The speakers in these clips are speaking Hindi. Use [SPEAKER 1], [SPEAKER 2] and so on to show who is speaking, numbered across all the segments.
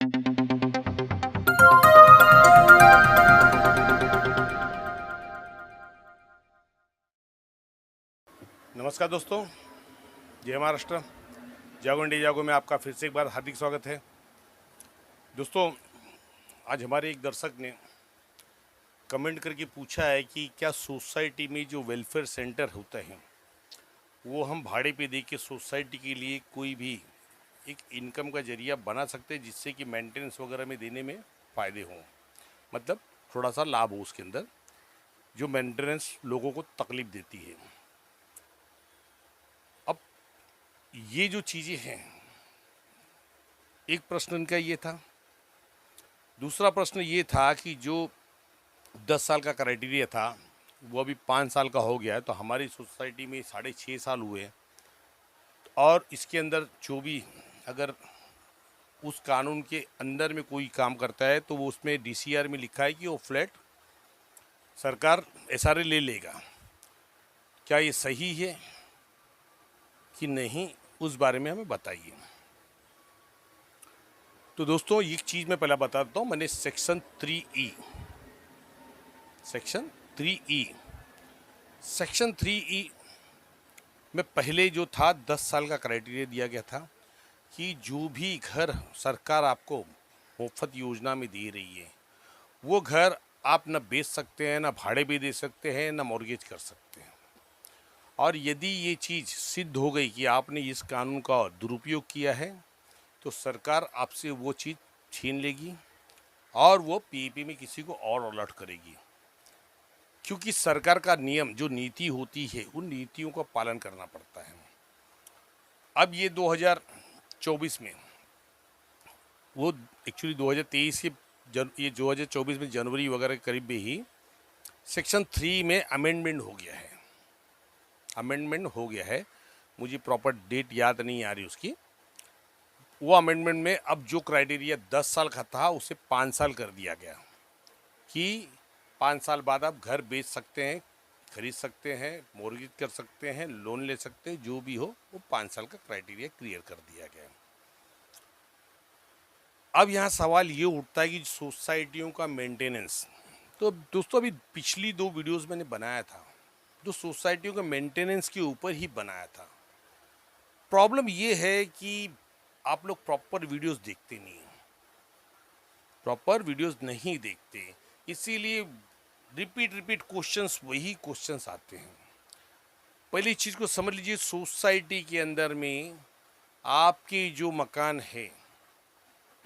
[SPEAKER 1] नमस्कार दोस्तों, जय महाराष्ट्र। जागो इंडिया जागो में आपका फिर से एक बार हार्दिक स्वागत है। दोस्तों, आज हमारे एक दर्शक ने कमेंट करके पूछा है कि क्या सोसाइटी में जो वेलफेयर सेंटर होते हैं वो हम भाड़े पे दे के सोसाइटी के लिए कोई भी एक इनकम का जरिया बना सकते हैं, जिससे कि मेंटेनेंस वगैरह में देने में फ़ायदे हों, मतलब थोड़ा सा लाभ हो उसके अंदर, जो मेंटेनेंस लोगों को तकलीफ देती है। अब ये जो चीज़ें हैं, एक प्रश्न इनका ये था। दूसरा प्रश्न ये था कि जो 10 साल का क्राइटेरिया था वो अभी 5 साल का हो गया है, तो हमारी सोसाइटी में 6.5 साल हुए हैं, और इसके अंदर जो भी अगर उस कानून के अंदर में कोई काम करता है तो वो उसमें डीसीआर में लिखा है कि वो फ्लैट सरकार एसआरए ले लेगा। क्या ये सही है कि नहीं, उस बारे में हमें बताइए। तो दोस्तों, एक चीज़ मैं पहले बता देता हूँ। मैंने सेक्शन 3E सेक्शन 3E में पहले जो था 10 साल का क्राइटेरिया दिया गया था कि जो भी घर सरकार आपको मुफ्त योजना में दे रही है वो घर आप न बेच सकते हैं, ना भाड़े भी दे सकते हैं, ना मॉर्गेज कर सकते हैं। और यदि ये चीज़ सिद्ध हो गई कि आपने इस कानून का दुरुपयोग किया है तो सरकार आपसे वो चीज़ छीन लेगी और वो पीईपी में किसी को और अलर्ट करेगी, क्योंकि सरकार का नियम जो नीति होती है उन नीतियों का पालन करना पड़ता है। अब ये 2024 में, वो एक्चुअली 2023 के ये 2024 में जनवरी वगैरह के करीब में ही सेक्शन 3 में अमेंडमेंट हो गया है। मुझे प्रॉपर डेट याद नहीं आ रही उसकी। वो अमेंडमेंट में अब जो क्राइटेरिया 10 साल का था उसे 5 साल कर दिया गया कि 5 साल बाद आप घर बेच सकते हैं, खरीद सकते हैं, मॉर्गेज कर सकते हैं, लोन ले सकते हैं, जो भी हो वो 5 साल का क्राइटेरिया क्लियर कर दिया गया। अब यहाँ सवाल ये उठता है कि सोसाइटियों का मेंटेनेंस, तो दोस्तों अभी पिछली 2 वीडियोस मैंने बनाया था जो सोसाइटियों के मेंटेनेंस के ऊपर ही बनाया था। प्रॉब्लम ये है कि आप लोग प्रॉपर वीडियोस नहीं देखते, इसीलिए रिपीट क्वेश्चंस, वही क्वेश्चंस आते हैं। पहली चीज़ को समझ लीजिए, सोसाइटी के अंदर में आपके जो मकान है,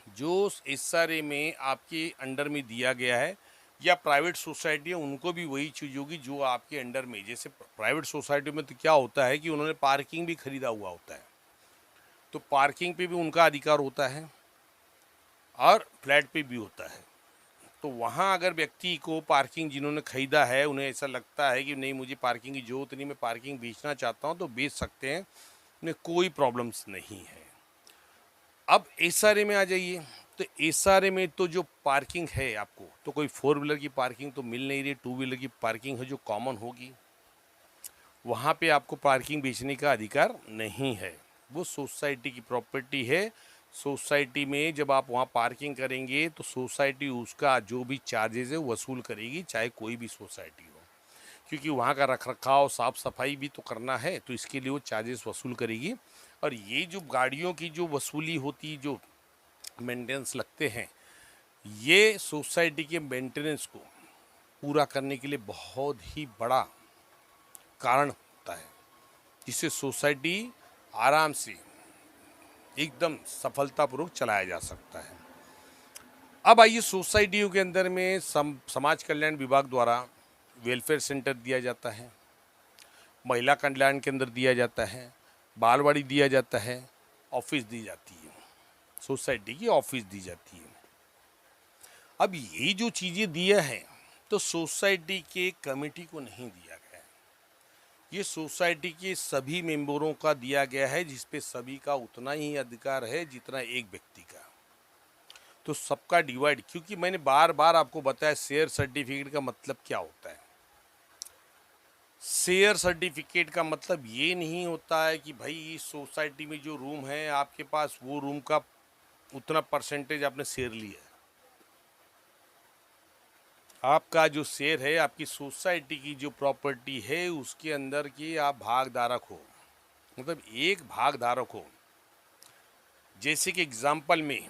[SPEAKER 1] जो एसआरए में आपके अंडर में दिया गया है, या प्राइवेट सोसाइटी है, उनको भी वही चीज़ होगी जो आपके अंडर में। जैसे प्राइवेट सोसाइटी में तो क्या होता है कि उन्होंने पार्किंग भी खरीदा हुआ होता है, तो पार्किंग पे भी उनका अधिकार होता है और फ्लैट पे भी होता है। तो वहाँ अगर व्यक्ति को पार्किंग जिन्होंने खरीदा है, उन्हें ऐसा लगता है कि नहीं मुझे पार्किंग की ज़रूरत नहीं, मैं पार्किंग बेचना चाहता हूँ, तो बेच सकते हैं, उन्हें कोई प्रॉब्लम्स नहीं है। अब एसआरए में आ जाइए, तो एसआरए में तो जो पार्किंग है आपको, तो कोई 4 व्हीलर की पार्किंग तो मिल नहीं रही, 2 व्हीलर की पार्किंग है जो कॉमन होगी, वहाँ पे आपको पार्किंग बेचने का अधिकार नहीं है। वो सोसाइटी की प्रॉपर्टी है। सोसाइटी में जब आप वहाँ पार्किंग करेंगे तो सोसाइटी उसका जो भी चार्जेस है वसूल करेगी, चाहे कोई भी सोसाइटी हो, क्योंकि वहाँ का रखरखाव, साफ़ सफाई भी तो करना है, तो इसके लिए वो चार्जेस वसूल करेगी। और ये जो गाड़ियों की जो वसूली होती, जो मेंटेनेंस लगते हैं, ये सोसाइटी के मेंटेनेंस को पूरा करने के लिए बहुत ही बड़ा कारण होता है, जिससे सोसाइटी आराम से एकदम सफलतापूर्वक चलाया जा सकता है। अब आइए, सोसाइटियों के अंदर में समाज कल्याण विभाग द्वारा वेलफेयर सेंटर दिया जाता है, महिला कल्याण केंद्र दिया जाता है, बालवाड़ी दिया जाता है, ऑफिस दी जाती है, सोसाइटी की ऑफिस दी जाती है। अब ये जो चीज़ें दिया है तो सोसाइटी के कमेटी को नहीं दिया गया है, ये सोसाइटी के सभी मेंबरों का दिया गया है, जिसपे सभी का उतना ही अधिकार है जितना एक व्यक्ति का। तो सबका डिवाइड, क्योंकि मैंने बार बार आपको बताया शेयर सर्टिफिकेट का मतलब क्या होता है। शेयर सर्टिफिकेट का मतलब ये नहीं होता है कि भाई इस सोसाइटी में जो रूम है आपके पास, वो रूम का उतना परसेंटेज आपने शेयर लिया। आपका जो शेयर है आपकी सोसाइटी की जो प्रॉपर्टी है उसके अंदर की आप भागधारक हो, मतलब एक भागधारक हो। जैसे कि एग्जाम्पल में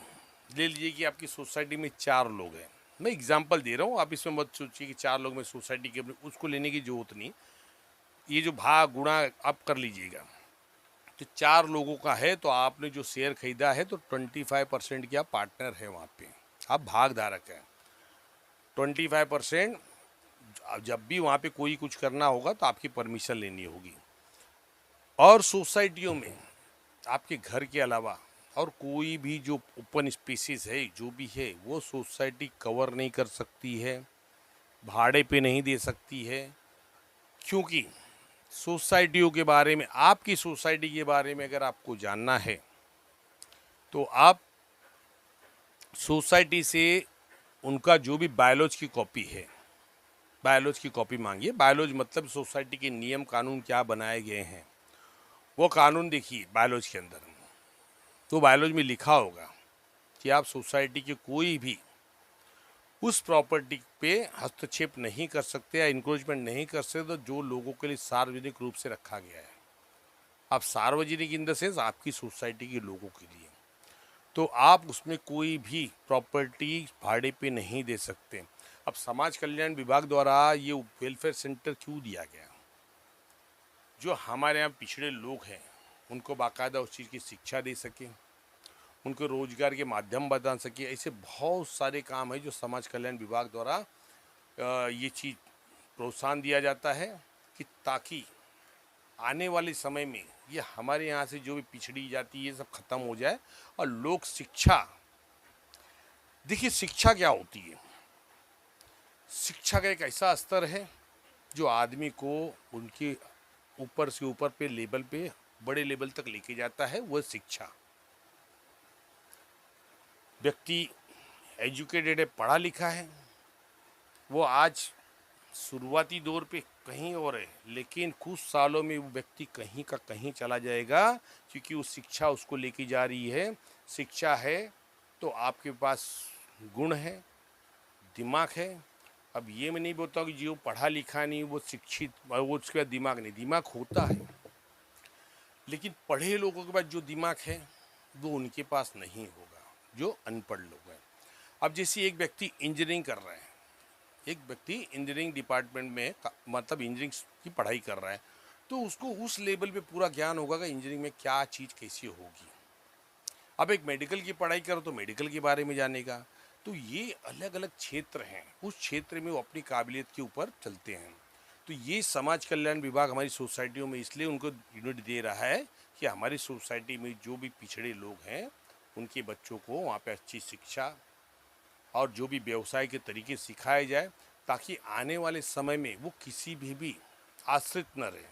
[SPEAKER 1] ले लीजिए कि आपकी सोसाइटी में 4 लोग हैं, मैं एग्जाम्पल दे रहा हूँ, आप इसमें मत सोचिए कि 4 लोग में सोसाइटी के, उसको लेने की जरूरत नहीं। ये जो भाग गुणा आप कर लीजिएगा। तो 4 लोगों का है तो आपने जो शेयर खरीदा है तो 25% की आप पार्टनर है वहाँ पे, आप भागधारक हैं। 25% जब भी वहाँ पे कोई कुछ करना होगा तो आपकी परमिशन लेनी होगी। और सोसाइटियों में आपके घर के अलावा और कोई भी जो ओपन स्पेसिस है जो भी है वो सोसाइटी कवर नहीं कर सकती है, भाड़े पे नहीं दे सकती है। क्योंकि सोसाइटियों के बारे में, आपकी सोसाइटी के बारे में अगर आपको जानना है तो आप सोसाइटी से उनका जो भी बायोलॉज की कॉपी है, बायोलॉज की कॉपी मांगिए। बायोलॉज मतलब सोसाइटी के नियम कानून क्या बनाए गए हैं वो कानून देखिए बायोलॉज के अंदर। तो बायोलॉज में लिखा होगा कि आप सोसाइटी के कोई भी उस प्रॉपर्टी पे हस्तक्षेप नहीं कर सकते या इंक्रोचमेंट नहीं कर सकते तो जो लोगों के लिए सार्वजनिक रूप से रखा गया है। आप सार्वजनिक इन द सेंस आपकी सोसाइटी के लोगों के लिए, तो आप उसमें कोई भी प्रॉपर्टी भाड़े पे नहीं दे सकते। अब समाज कल्याण विभाग द्वारा ये वेलफेयर सेंटर क्यों दिया गया? जो हमारे यहाँ पिछड़े लोग हैं उनको बाकायदा उस चीज़ की शिक्षा दे सकें, उनको रोजगार के माध्यम बता सके। ऐसे बहुत सारे काम है जो समाज कल्याण विभाग द्वारा ये चीज़ प्रोत्साहन दिया जाता है कि ताकि आने वाले समय में ये हमारे यहाँ से जो भी पिछड़ी जाती है सब खत्म हो जाए और लोग शिक्षा। देखिए शिक्षा क्या होती है? शिक्षा का एक ऐसा स्तर है जो आदमी को उनके ऊपर से ऊपर पे लेवल पे बड़े लेवल तक लेके जाता है, वह शिक्षा। व्यक्ति एजुकेटेड है, पढ़ा लिखा है, वो आज शुरुआती दौर पे कहीं और है लेकिन कुछ सालों में वो व्यक्ति कहीं का कहीं चला जाएगा क्योंकि वो शिक्षा उसको लेके जा रही है। शिक्षा है तो आपके पास गुण है, दिमाग है। अब ये मैं नहीं बोलता कि जो पढ़ा लिखा नहीं वो शिक्षित, वो उसके पास दिमाग नहीं, दिमाग होता है लेकिन पढ़े लोगों के पास जो दिमाग है वो उनके पास नहीं होगा जो अनपढ़ लोग हैं। अब जैसे एक व्यक्ति इंजीनियरिंग कर रहा है, एक व्यक्ति इंजीनियरिंग डिपार्टमेंट में मतलब इंजीनियरिंग की पढ़ाई कर रहा है तो उसको उस लेवल पे पूरा ज्ञान होगा कि इंजीनियरिंग में क्या चीज़ कैसी होगी। अब एक मेडिकल की पढ़ाई करो तो मेडिकल के बारे में जानेगा। तो ये अलग अलग क्षेत्र हैं, उस क्षेत्र में वो अपनी काबिलियत के ऊपर चलते हैं। तो ये समाज कल्याण विभाग हमारी सोसाइटियों में इसलिए उनको यूनिट दे रहा है कि हमारी सोसाइटी में जो भी पिछड़े लोग हैं उनके बच्चों को वहाँ पे अच्छी शिक्षा और जो भी व्यवसाय के तरीके सिखाए जाए ताकि आने वाले समय में वो किसी भी आश्रित न रहे,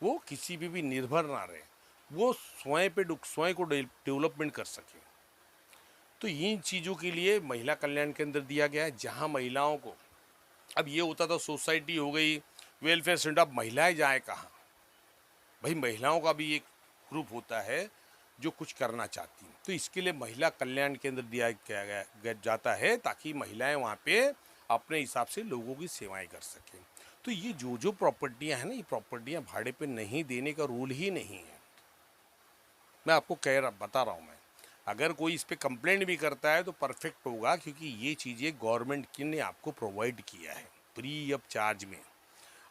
[SPEAKER 1] वो किसी भी निर्भर ना रहे, वो स्वयं को डेवलपमेंट कर सके। तो इन चीज़ों के लिए महिला कल्याण केंद्र दिया गया है जहाँ महिलाओं को, अब ये होता था सोसाइटी हो गई, वेलफेयर सेंटर, अब महिलाएं जाएँ कहाँ? भाई महिलाओं का भी एक ग्रुप होता है जो कुछ करना चाहती हैं, तो इसके लिए महिला कल्याण केंद्र दिया गया जाता है ताकि महिलाएं वहाँ पे अपने हिसाब से लोगों की सेवाएं कर सकें। तो ये जो प्रॉपर्टियां हैं ना, ये प्रॉपर्टियां भाड़े पे नहीं देने का रूल ही नहीं है। मैं आपको बता रहा हूँ। मैं अगर कोई इस पर कंप्लेंट भी करता है तो परफेक्ट होगा क्योंकि ये चीज़ें गवर्नमेंट की ने आपको प्रोवाइड किया है फ्री ऑफ चार्ज में।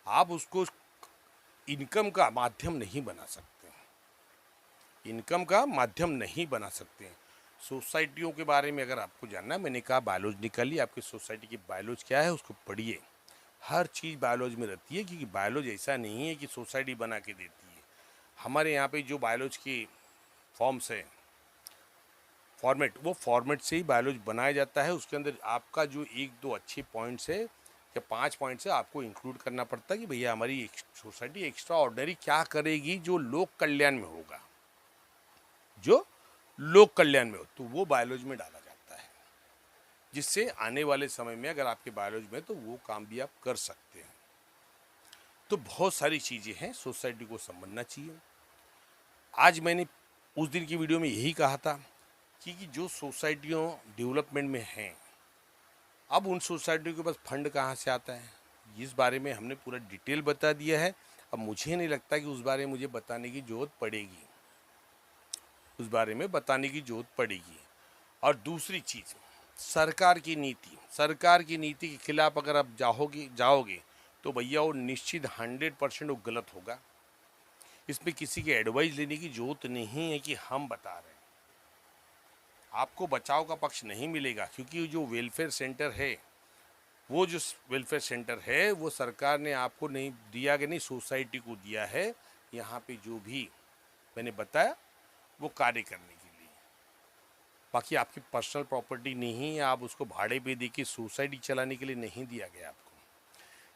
[SPEAKER 1] आप उसको इनकम का माध्यम नहीं बना सकते, इनकम का माध्यम नहीं बना सकते हैं। सोसाइटियों के बारे में अगर आपको जानना है, मैंने कहा बायोलॉज निकालिए, आपकी सोसाइटी की बायोलॉज क्या है उसको पढ़िए। हर चीज़ बायोलॉज में रहती है क्योंकि बायोलॉज ऐसा नहीं है कि सोसाइटी बना के देती है। हमारे यहाँ पे जो बायोलॉज की फॉर्म्स है, फॉर्मेट, वो फॉर्मेट से ही बायोलॉज बनाया जाता है। उसके अंदर आपका जो 1-2 अच्छे पॉइंट्स है या 5 पॉइंट्स है आपको इंक्लूड करना पड़ता है कि भैया हमारी सोसाइटी एक्स्ट्रा ऑर्डिनरी क्या करेगी जो लोक कल्याण में होगा, जो लोक कल्याण में हो, तो वो बायोलॉजी में डाला जाता है जिससे आने वाले समय में अगर आपके बायोलॉजी में तो वो काम भी आप कर सकते हैं। तो बहुत सारी चीज़ें हैं, सोसाइटी को समझना चाहिए। आज मैंने उस दिन की वीडियो में यही कहा था कि जो सोसाइटियों डेवलपमेंट में हैं, अब उन सोसाइटियों के पास फंड कहाँ से आता है, इस बारे में हमने पूरा डिटेल बता दिया है। अब मुझे नहीं लगता कि उस बारे में मुझे बताने की ज़रूरत पड़ेगी, उस बारे में बताने की ज़रूरत पड़ेगी। और दूसरी चीज़, सरकार की नीति के खिलाफ अगर आप जाओगे तो भैया वो निश्चित 100% वो गलत होगा। इसमें किसी की एडवाइस लेने की ज़रूरत नहीं है कि हम बता रहे हैं, आपको बचाव का पक्ष नहीं मिलेगा, क्योंकि जो वेलफेयर सेंटर है, वो जो वेलफेयर सेंटर है वो सरकार ने आपको नहीं दिया, कि नहीं सोसाइटी को दिया है, यहाँ पे जो भी मैंने बताया वो कार्य करने के लिए। बाकी आपकी पर्सनल प्रॉपर्टी नहीं है, आप उसको भाड़े पे दे के सोसाइटी चलाने के लिए नहीं दिया गया आपको।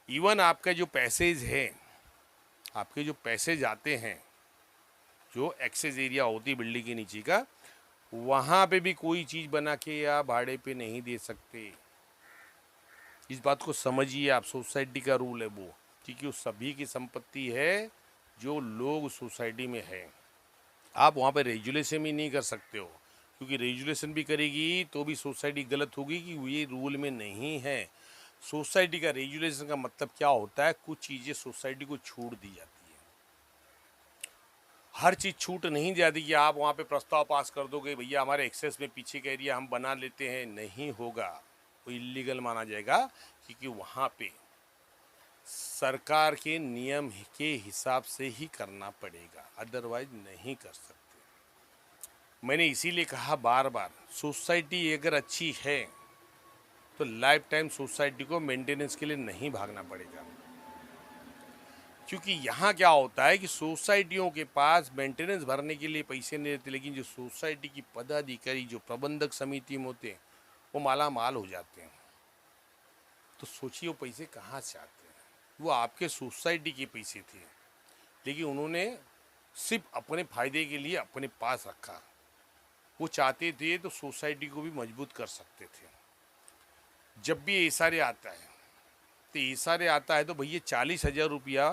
[SPEAKER 1] इवन आपका जो पैसेज है, आपके जो पैसेज आते हैं, जो एक्सेस एरिया होती है बिल्डिंग के नीचे का, वहाँ पे भी कोई चीज़ बना के आप भाड़े पे नहीं दे सकते। इस बात को समझिए आप, सोसाइटी का रूल है वो, क्योंकि वो सभी की संपत्ति है जो लोग सोसाइटी में है। आप वहाँ पे रेजुलेशन भी नहीं कर सकते हो, क्योंकि रेजुलेशन भी करेगी तो भी सोसाइटी गलत होगी कि ये रूल में नहीं है। सोसाइटी का रेजुलेशन का मतलब क्या होता है, कुछ चीज़ें सोसाइटी को छूट दी जाती है। हर चीज़ छूट नहीं जाती कि आप वहाँ पे प्रस्ताव पास कर दोगे, भैया हमारे एक्सेस में पीछे का एरिया हम बना लेते हैं, नहीं होगा, वो इलीगल माना जाएगा, क्योंकि वहाँ पे सरकार के नियम के हिसाब से ही करना पड़ेगा, अदरवाइज नहीं कर सकते। मैंने इसीलिए कहा बार बार, सोसाइटी अगर अच्छी है तो लाइफ टाइम सोसाइटी को मेंटेनेंस के लिए नहीं भागना पड़ेगा। क्योंकि यहाँ क्या होता है कि सोसाइटियों के पास मेंटेनेंस भरने के लिए पैसे नहीं रहते, लेकिन जो सोसाइटी की पदाधिकारी, जो प्रबंधक समिति में होते हैं, वो माला माल हो जाते हैं। तो सोचिए वो पैसे कहाँ से आते हैं, वो आपके सोसाइटी के पैसे थे, लेकिन उन्होंने सिर्फ अपने फायदे के लिए अपने पास रखा। वो चाहते थे तो सोसाइटी को भी मजबूत कर सकते थे। जब भी एसआरए आता है, तो एसआरए आता है तो भैया 40,000 रुपया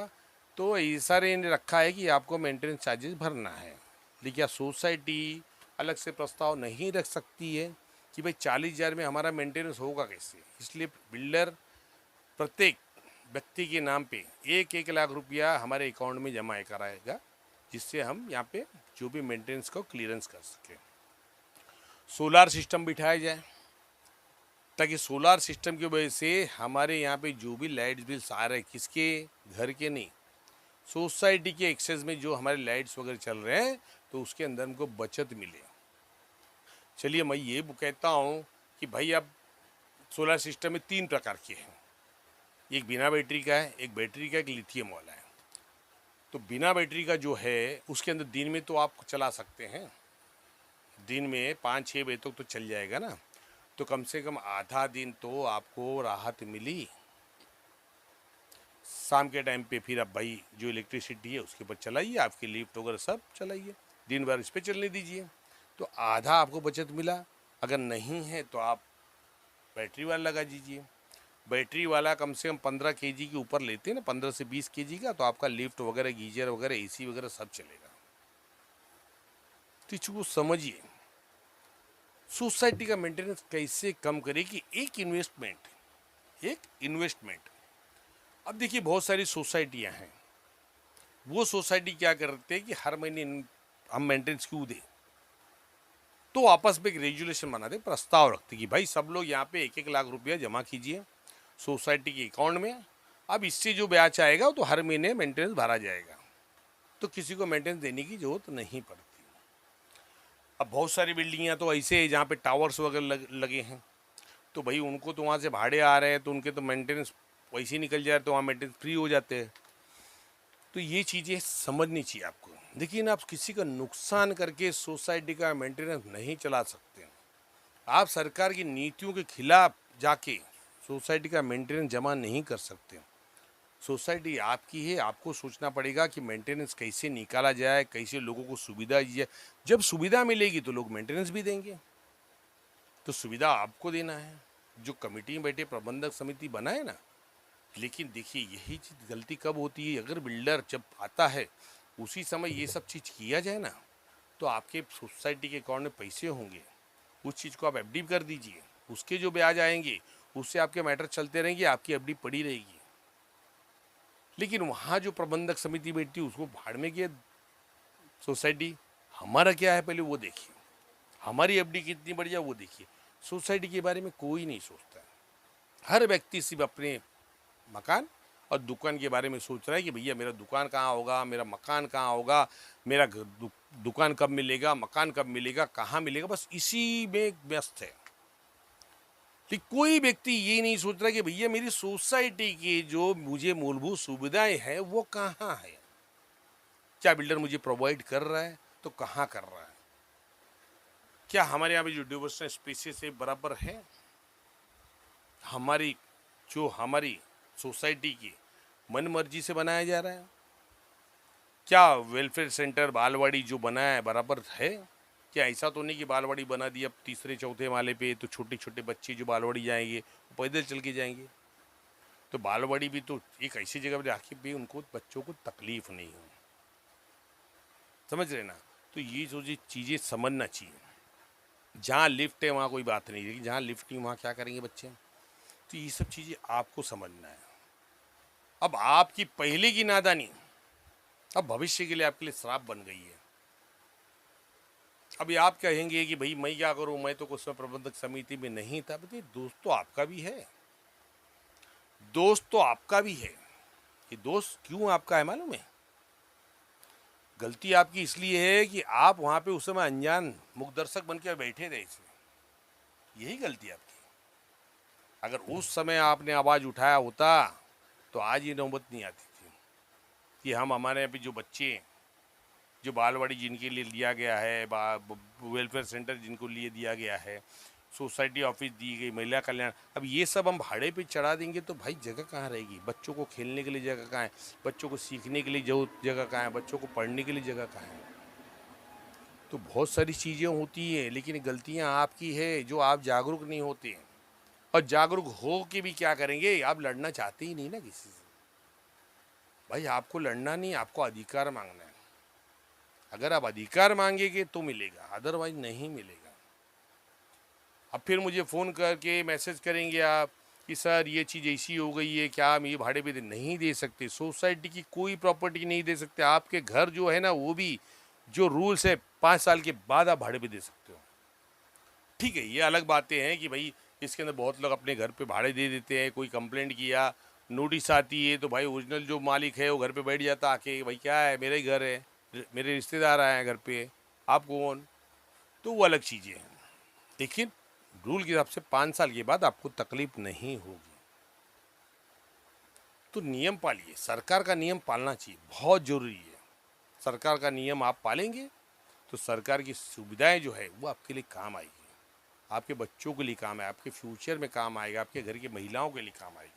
[SPEAKER 1] तो एसआरए ने रखा है कि आपको मेंटेनेंस चार्जेस भरना है। लेकिन क्या सोसाइटी अलग से प्रस्ताव नहीं रख सकती है कि भाई 40,000 में हमारा मेंटेनेंस होगा कैसे? इसलिए बिल्डर प्रत्येक व्यक्ति के नाम पे 1-1 लाख रुपया हमारे अकाउंट में जमा कराएगा, जिससे हम यहाँ पे जो भी मेंटेनेंस को क्लियरेंस कर सकें। सोलार सिस्टम बिठाया जाए, ताकि सोलार सिस्टम की वजह से हमारे यहाँ पे जो भी लाइट बिल्स आ रहे हैं, किसके घर के नहीं, सोसाइटी के एक्सेस में जो हमारे लाइट्स वगैरह चल रहे हैं, तो उसके अंदर हमको बचत मिले। चलिए मैं ये कहता हूँ कि भाई अब सोलार सिस्टम में 3 प्रकार के हैं, एक बिना बैटरी का है, एक बैटरी का, एक लिथियम वाला है। तो बिना बैटरी का जो है उसके अंदर दिन में तो आप चला सकते हैं, दिन में 5-6 बजे तक तो चल जाएगा ना, तो कम से कम आधा दिन तो आपको राहत मिली। शाम के टाइम पे फिर आप भाई जो इलेक्ट्रिसिटी है उसके ऊपर चलाइए, आपकी लिफ्ट वगैरह सब चलाइए, दिन भर इस पर चलने दीजिए, तो आधा आपको बचत मिला। अगर नहीं है तो आप बैटरी वाला लगा दीजिए। बैटरी वाला कम से कम 15 केजी के ऊपर लेते हैं ना, 15 से 20 केजी का, तो आपका लिफ्ट वगैरह, गीजर वगैरह, एसी वगैरह सब चलेगा। तो इसको समझिए, सोसाइटी का मेंटेनेंस कैसे कम करे कि एक इन्वेस्टमेंट। अब देखिए बहुत सारी सोसाइटियां हैं, वो सोसाइटी क्या करते हैं कि हर महीने हम मेंटेनेंस क्यों दें, तो आपस में एक रेजुलेशन बनाते, प्रस्ताव रखते कि भाई सब लोग यहाँ पे 1-1 लाख रुपया जमा कीजिए सोसाइटी के अकाउंट में, अब इससे जो ब्याज आएगा तो हर महीने मेंटेनेंस भरा जाएगा, तो किसी को मेंटेनेंस देने की जरूरत नहीं पड़ती। अब बहुत सारी बिल्डिंगें तो ऐसे है जहाँ पे टावर्स वगैरह लगे हैं, तो भाई उनको तो वहाँ से भाड़े आ रहे हैं, तो उनके तो मेंटेनेंस वैसे ही निकल जाए, तो वहाँ मेंटेनेंस फ्री हो जाते हैं। तो ये चीज़ें समझनी चाहिए आपको, लेकिन आप किसी का नुकसान करके सोसाइटी का मेंटेनेंस नहीं चला सकते। आप सरकार की नीतियों के खिलाफ जाके सोसाइटी का मेंटेनेंस जमा नहीं कर सकते। सोसाइटी आपकी है, आपको सोचना पड़ेगा कि मेंटेनेंस कैसे निकाला जाए, कैसे लोगों को सुविधा दी जाए। जब सुविधा मिलेगी तो लोग मेंटेनेंस भी देंगे, तो सुविधा आपको देना है, जो कमेटी में बैठे प्रबंधक समिति बनाए ना। लेकिन देखिए यही चीज़ गलती कब होती है, अगर बिल्डर जब आता है उसी समय ये सब चीज़ किया जाए ना, तो आपके सोसाइटी के अकाउंट में पैसे होंगे, उस चीज़ को आप एफडी कर दीजिए, उसके जो ब्याज आएंगे उससे आपके मैटर चलते रहेंगे, आपकी एफडी पड़ी रहेगी। लेकिन वहाँ जो प्रबंधक समिति बैठती है उसको भाड़ में किया सोसाइटी, हमारा क्या है पहले वो देखिए, हमारी एफडी कितनी बढ़िया वो देखिए। सोसाइटी के बारे में कोई नहीं सोचता है। हर व्यक्ति सिर्फ अपने मकान और दुकान के बारे में सोच रहा है कि भैया मेरा दुकान कहाँ होगा, मेरा मकान कहाँ होगा, मेरा दुकान कब मिलेगा, मकान कब मिलेगा, कहाँ मिलेगा, बस इसी में व्यस्त है। लेकिन कोई व्यक्ति ये नहीं सोच रहा कि भैया मेरी सोसाइटी की जो मुझे मूलभूत सुविधाएं हैं वो कहाँ है, क्या बिल्डर मुझे प्रोवाइड कर रहा है तो कहाँ कर रहा है, क्या हमारे यहाँ पे जो डिवर्सन स्पेसेस है बराबर है, हमारी सोसाइटी की मन मर्जी से बनाया जा रहा है, क्या वेलफेयर सेंटर बालवाड़ी जो बनाया है बराबर है, क्या ऐसा तो नहीं कि बालवाड़ी बना दी अब तीसरे चौथे माले पे तो छोटे छोटे बच्चे जो बालवाड़ी जाएंगे वो पैदल चल के जाएंगे। तो बालवाड़ी भी तो एक ऐसी जगह पर आके भी उनको बच्चों को तकलीफ नहीं हो, समझ रहे ना। तो ये जो चीज़ें समझना चाहिए। जहाँ लिफ्ट है वहाँ कोई बात नहीं, लेकिन जहाँ लिफ्ट नहीं वहाँ क्या करेंगे बच्चे। तो ये सब चीज़ें आपको समझना है। अब आपकी पहले की नादानी अब भविष्य के लिए आपके लिए श्राप बन गई है। अभी आप कहेंगे कि भाई मैं क्या करूं, मैं तो उसमें प्रबंधक समिति में नहीं था। बताइए, दोस्त तो आपका भी है, दोस्त तो आपका भी है। ये दोस्त क्यों आपका है मालूम है? गलती आपकी इसलिए है कि आप वहां पे उस समय अनजान मुखदर्शक बन के बैठे थे, इसलिए यही गलती आपकी। अगर उस समय आपने आवाज़ उठाया होता तो आज ये नौबत नहीं आती थी कि हम हमारे यहाँ पे जो बच्चे जो बालवाड़ी जिनके लिए लिया गया है, वेलफेयर सेंटर जिनको लिए दिया गया है, सोसाइटी ऑफिस दी गई, महिला कल्याण, अब ये सब हम भाड़े पे चढ़ा देंगे तो भाई जगह कहाँ रहेगी? बच्चों को खेलने के लिए जगह कहाँ है? बच्चों को सीखने के लिए जो जगह कहाँ है? बच्चों को पढ़ने के लिए जगह कहाँ है? तो बहुत सारी चीज़ें होती हैं, लेकिन गलतियाँ आपकी है जो आप जागरूक नहीं होते हैं। और जागरूक हो के भी क्या करेंगे? आप लड़ना चाहते ही नहीं ना किसी से। भाई आपको लड़ना नहीं, आपको अधिकार मांगना है। अगर आप अधिकार मांगेंगे तो मिलेगा, अदरवाइज नहीं मिलेगा। अब फिर मुझे फ़ोन करके मैसेज करेंगे आप कि सर ये चीज़ ऐसी हो गई है, क्या हम ये भाड़े पे नहीं दे सकते? सोसाइटी की कोई प्रॉपर्टी नहीं दे सकते। आपके घर जो है ना वो भी जो रूल्स है 5 साल के बाद आप भाड़े पे दे सकते हो। ठीक है, ये अलग बातें हैं कि भाई इसके अंदर बहुत लोग अपने घर पे भाड़े दे देते हैं। कोई कंप्लेंट किया, नोटिस आती है तो भाई ओरिजिनल जो मालिक है वो घर पे बैठ जाता आके, भाई क्या है, मेरा ही घर है, मेरे रिश्तेदार आए हैं घर पे, आप कौन? तो वो अलग चीज़ें हैं। लेकिन रूल के हिसाब से 5 साल के बाद आपको तकलीफ नहीं होगी। तो नियम पालिए, सरकार का नियम पालना चाहिए, बहुत ज़रूरी है। सरकार का नियम आप पालेंगे तो सरकार की सुविधाएं जो है वो आपके लिए काम आएगी, आपके बच्चों के लिए काम है, आपके फ्यूचर में काम आएगा, आपके घर की महिलाओं के लिए काम आएगी।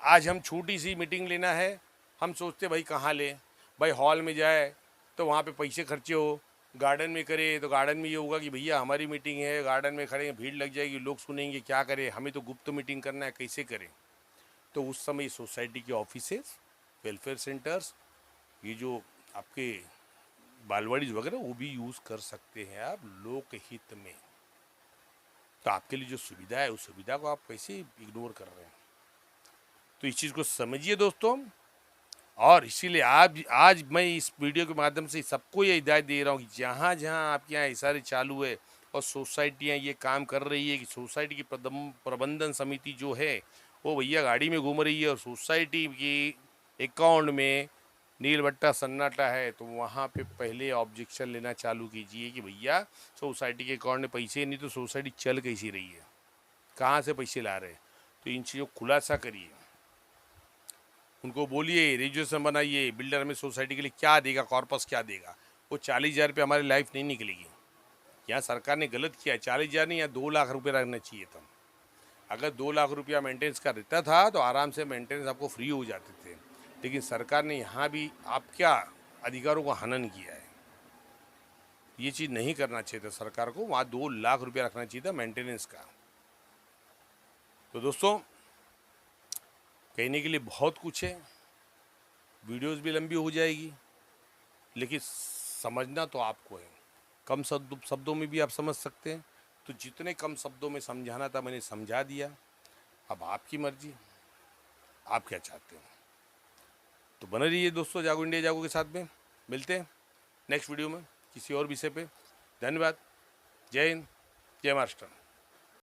[SPEAKER 1] आज हम छोटी सी मीटिंग लेना है, हम सोचते भाई कहाँ लें, भाई हॉल में जाए तो वहाँ पे पैसे खर्चे हो, गार्डन में करे तो गार्डन में ये होगा कि भैया हमारी मीटिंग है, गार्डन में खड़े भीड़ लग जाएगी, लोग सुनेंगे, क्या करें, हमें तो गुप्त मीटिंग करना है, कैसे करें? तो उस समय सोसाइटी के ऑफिसेस, वेलफेयर सेंटर्स, ये जो आपके बालवाड़ीज वगैरह वो भी यूज़ कर सकते हैं आप लोकहित में। तो आपके लिए जो सुविधा है उस सुविधा को आप कैसे इग्नोर कर रहे हैं? तो इस चीज़ को समझिए दोस्तों। और इसीलिए आज मैं इस वीडियो के माध्यम से सबको ये हिदायत दे रहा हूँ कि जहाँ जहाँ आपके यहाँ इशारे चालू है और सोसाइटियाँ ये काम कर रही है कि सोसाइटी की प्रबंधन समिति जो है वो भैया गाड़ी में घूम रही है और सोसाइटी की अकाउंट में नीलबट्टा सन्नाटा है, तो वहाँ पे पहले ऑब्जेक्शन लेना चालू कीजिए कि भैया सोसाइटी के अकाउंट में पैसे नहीं तो सोसाइटी चल कैसी रही है, कहाँ से पैसे ला रहे हैं। तो इन चीज़ों को खुलासा करिए, उनको बोलिए रेजुएशन बनाइए, बिल्डर हमें सोसाइटी के लिए क्या देगा, कॉर्पस क्या देगा। वो 40,000 रुपये हमारी लाइफ नहीं निकलेगी। यहाँ सरकार ने गलत किया है, 40,000 नहीं, यहाँ 2 लाख रुपये रखना चाहिए था। अगर 2 लाख रुपया मेंटेनेंस का रहता था तो आराम से मेंटेनेंस आपको फ्री हो जाते थे। लेकिन सरकार ने यहाँ भी आप क्या अधिकारों को हनन किया है। ये चीज़ नहीं करना चाहिए था सरकार को, वहाँ 2 लाख रुपया रखना चाहिए था मेंटेनेंस का। तो दोस्तों कहने के लिए बहुत कुछ है, वीडियोस भी लंबी हो जाएगी, लेकिन समझना तो आपको है, कम शब्दों में भी आप समझ सकते हैं। तो जितने कम शब्दों में समझाना था मैंने समझा दिया। अब आपकी मर्जी, आप क्या चाहते हो। तो बने रहिए दोस्तों जागो इंडिया जागो के साथ में। मिलते हैं नेक्स्ट वीडियो में किसी और विषय पे। धन्यवाद। जय हिंद, जय महाराष्ट्र।